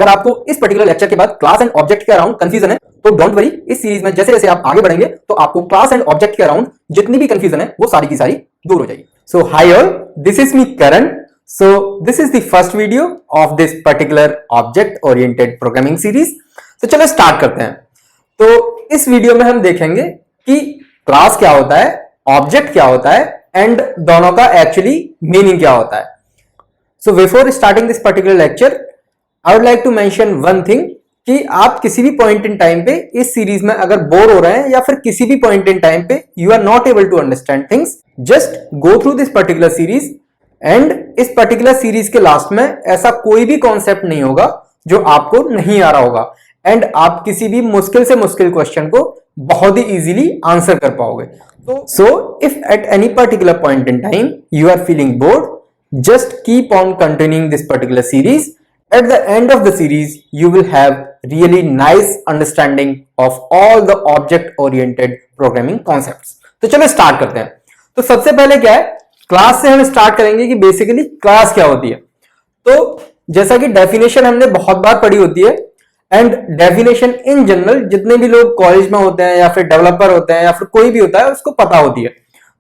अगर आपको इस पर्टिकुलर लेक्चर के बाद क्लास एंड ऑब्जेक्ट के अराउंड कंफ्यूजन है तो डोंट वरी, इस सीरीज में जैसे जैसे आप आगे बढ़ेंगे तो आपको क्लास एंड ऑब्जेक्ट के अराउंड जितनी भी कंफ्यूजन है वो सारी की सारी दूर हो जाएगी। So hi all, this is me Karan. So this is the first video of this particular object oriented programming series. तो चलो स्टार्ट करते हैं। तो इस वीडियो में हम देखेंगे कि क्लास क्या होता है, ऑब्जेक्ट क्या होता है एंड दोनों का एक्चुअली मीनिंग क्या होता है। So before starting this particular lecture, I would like to mention one thing कि आप किसी भी पॉइंट इन टाइम पे इस सीरीज में अगर बोर हो रहे हैं या फिर किसी भी पॉइंट इन टाइम पे you are not able to understand things, just go through this particular series and इस पर्टिकुलर सीरीज के लास्ट में ऐसा कोई भी कॉन्सेप्ट नहीं होगा जो आपको नहीं आ रहा होगा एंड आप किसी भी मुश्किल से मुश्किल क्वेश्चन को बहुत ही इजीली आंसर कर पाओगे। So if at any particular point in time you are feeling bored, just keep on continuing this particular series. At the end of the series you will have really nice understanding of all the object oriented programming concepts. तो चलो start करते हैं। तो सबसे पहले क्या है, class से हम स्टार्ट करेंगे कि बेसिकली क्लास क्या होती है। तो जैसा कि डेफिनेशन हमने बहुत बार पढ़ी होती है एंड डेफिनेशन इन जनरल जितने भी लोग कॉलेज में होते हैं या फिर डेवलपर होते हैं या फिर कोई भी होता है उसको पता होती है।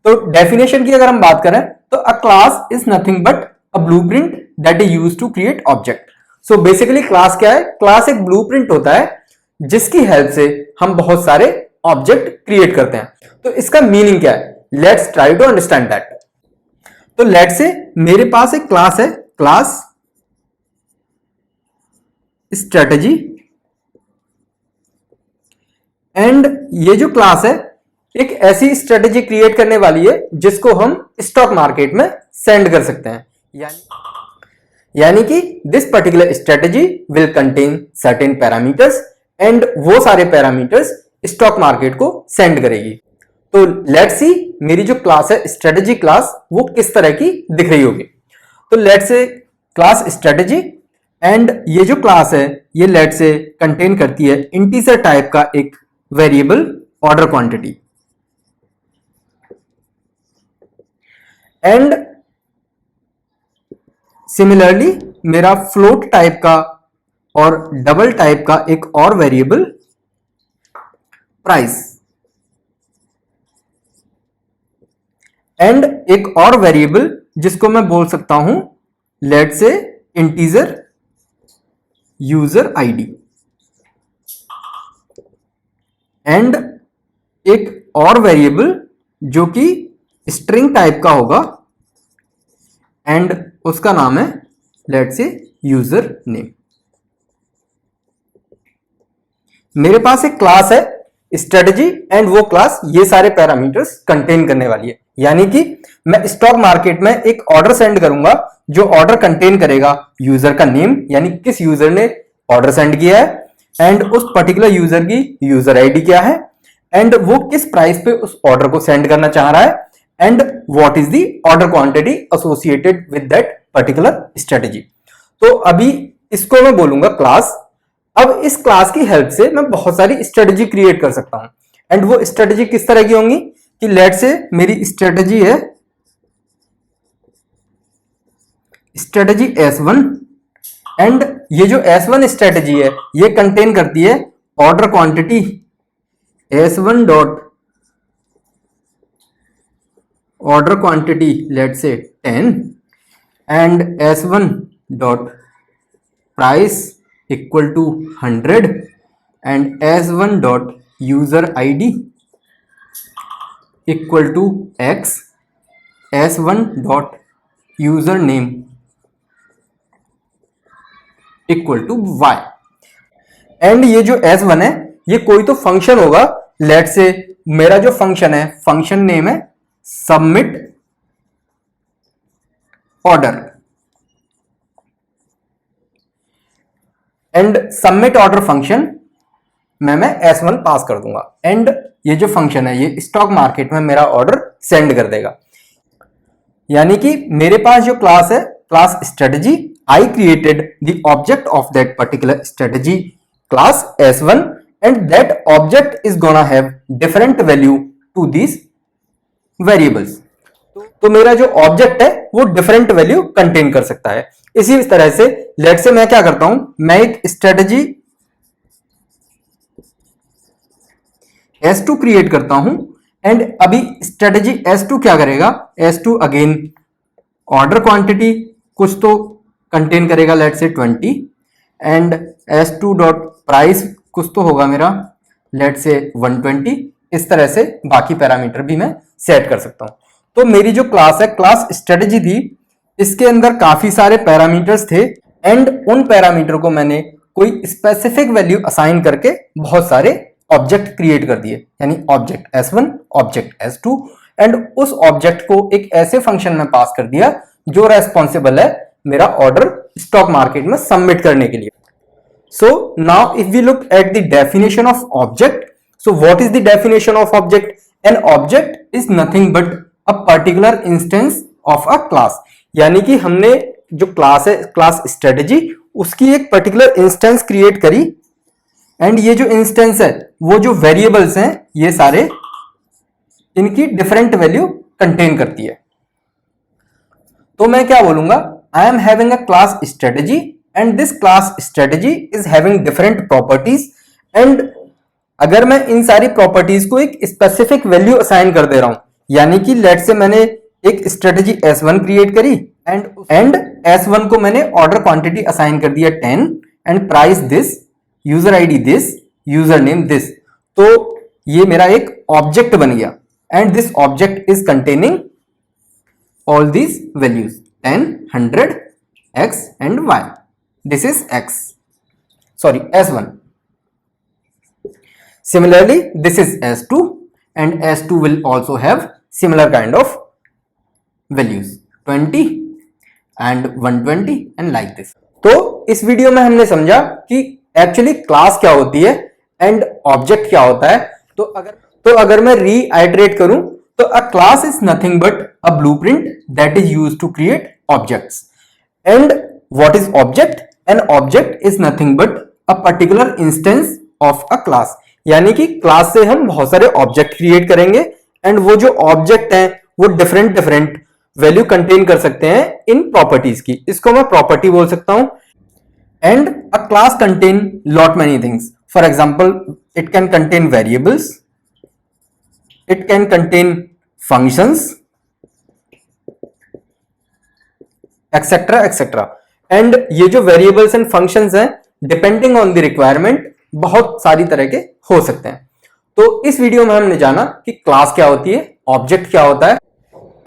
तो डेफिनेशन की अगर हम बात करें तो a class is nothing but a blueprint that is used to create object. So basically class क्या है, क्लास एक ब्लूप्रिंट होता है जिसकी हेल्प से हम बहुत सारे ऑब्जेक्ट क्रिएट करते हैं। तो इसका मीनिंग क्या है, let's try to understand that. तो लेट्स से मेरे पास एक क्लास है, क्लास स्ट्रेटजी, एंड ये जो क्लास है एक ऐसी स्ट्रेटजी क्रिएट करने वाली है जिसको हम स्टॉक मार्केट में सेंड कर सकते हैं। यानी कि this particular strategy will contain certain parameters and वो सारे पैरामीटर्स स्टॉक मार्केट को सेंड करेगी। तो लेट्स सी मेरी जो क्लास है स्ट्रेटजी क्लास वो किस तरह की दिख रही होगी। तो लेट्स से क्लास स्ट्रेटजी एंड ये जो क्लास है ये लेट्स से कंटेन करती है इंटीजर टाइप का एक variable order quantity and similarly मेरा फ्लोट टाइप का और डबल टाइप का एक और वेरिएबल प्राइस एंड एक और वेरिएबल जिसको मैं बोल सकता हूं let's say integer user ID and एक और वेरिएबल जो कि स्ट्रिंग टाइप का होगा एंड उसका नाम है लेट्स से यूजर नेम। मेरे पास एक क्लास है स्ट्रेटजी एंड वो क्लास ये सारे पैरामीटर्स कंटेन करने वाली है। यानी कि मैं स्टॉक मार्केट में एक ऑर्डर सेंड करूंगा जो ऑर्डर कंटेन करेगा यूजर का नेम, यानी किस यूजर ने ऑर्डर सेंड किया है एंड उस पर्टिकुलर यूजर की यूजर आईडी क्या है एंड वो किस प्राइस पे उस ऑर्डर को सेंड करना चाह रहा है and what is the order quantity associated with that particular strategy. तो अभी इसको मैं बोलूंगा क्लास। अब इस क्लास की हेल्प से मैं बहुत सारी स्ट्रेटजी क्रिएट कर सकता हूं एंड वो स्ट्रेटजी किस तरह की होंगी कि लेट्स से मेरी स्ट्रेटजी है स्ट्रेटजी S1 एंड ये जो S1 स्ट्रेटजी है ये कंटेन करती है order quantity S1 dot order quantity let's say 10 and S1 dot price equal to 100 and S1 dot user ID equal to X, S1 dot user name equal to Y and ये जो S1 है ये कोई तो function होगा। Let's say मेरा जो function है फंक्शन नेम है submit order and submit order function मैं S1 पास कर दूंगा एंड ये जो फंक्शन है ये स्टॉक मार्केट में मेरा ऑर्डर सेंड कर देगा। यानी कि मेरे पास जो क्लास है class strategy, I created the object of that particular strategy class S1 and that object is gonna have different value to these variables। तो मेरा जो ऑब्जेक्ट है वो डिफरेंट वैल्यू कंटेन कर सकता है। इसी तरह से लेट से मैं क्या करता हूं, मैं एक स्ट्रेटजी S2 क्रिएट करता हूं एंड अभी स्ट्रेटजी S2 क्या करेगा, S2 अगेन ऑर्डर क्वांटिटी कुछ तो कंटेन करेगा, लेट से 20 एंड S2 डॉट प्राइस कुछ तो होगा मेरा, लेट से 120। इस तरह से बाकी पैरामीटर भी मैं सेट कर सकता हूं। तो मेरी जो क्लास है, क्लास स्ट्रेटजी थी, इसके अंदर काफी सारे पैरामीटर्स थे एंड उन पैरामीटर को मैंने कोई स्पेसिफिक वैल्यू असाइन करके बहुत सारे ऑब्जेक्ट क्रिएट कर दिए, यानी object S1, object S2 and उस ऑब्जेक्ट को एक ऐसे फंक्शन में पास कर दिया जो रेस्पॉन्सिबल है मेरा ऑर्डर स्टॉक मार्केट में सबमिट करने के लिए। So now if we look at the definition of object, so what is the definition of object? An object is nothing but a particular instance of a class। यानी कि हमने जो class है, class strategy, उसकी एक particular instance create करी and ये जो इंस्टेंस है वो जो वेरिएबल्स हैं ये सारे इनकी डिफरेंट वैल्यू कंटेन करती है। तो मैं क्या बोलूंगा, I am having a class strategy and this class strategy is having different properties and अगर मैं इन सारी प्रॉपर्टीज को एक स्पेसिफिक वैल्यू असाइन कर दे रहा हूं, यानी कि लेट से मैंने एक स्ट्रेटजी S1 क्रिएट करी एंड S1 को मैंने ऑर्डर क्वांटिटी असाइन कर दिया 10 and price this, user ID this, user name this. तो ये मेरा एक ऑब्जेक्ट बन गया and this object is containing all these values 10, 100, X and Y। This is X, sorry S1. Similarly, this is S2 and S2 will also have similar kind of values 20 and 120 and like this। तो इस video में हमने समझा कि actually class क्या होती है and object क्या होता है। तो अगर मैं रीआइटरेट करूं तो a class is nothing but a blueprint that is used to create objects. And what is object? An object is nothing but a particular instance of a class। यानी कि क्लास से हम बहुत सारे ऑब्जेक्ट क्रिएट करेंगे and वो जो object हैं वो डिफरेंट वैल्यू कंटेन कर सकते हैं इन प्रॉपर्टीज की। इसको मैं प्रॉपर्टी बोल सकता हूं। And a class contain lot many things. For example, it can contain variables, it can contain functions, etcetera etcetera. And ये जो वेरिएबल्स एंड फंक्शंस हैं डिपेंडिंग ऑन द रिक्वायरमेंट बहुत सारी तरह के हो सकते हैं। तो इस वीडियो में हमने जाना कि क्लास क्या होती है, ऑब्जेक्ट क्या होता है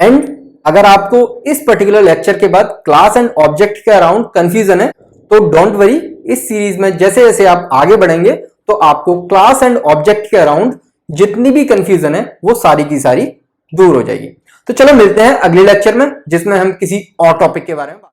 एंड अगर आपको इस पर्टिकुलर लेक्चर के बाद क्लास एंड ऑब्जेक्ट के अराउंड कंफ्यूजन है तो डोंट वरी, इस सीरीज में जैसे जैसे आप आगे बढ़ेंगे तो आपको क्लास एंड ऑब्जेक्ट के अराउंड जितनी भी कंफ्यूजन है वो सारी की सारी दूर हो जाएगी। तो चलो मिलते हैं अगले लेक्चर में जिसमें हम किसी और टॉपिक के बारे में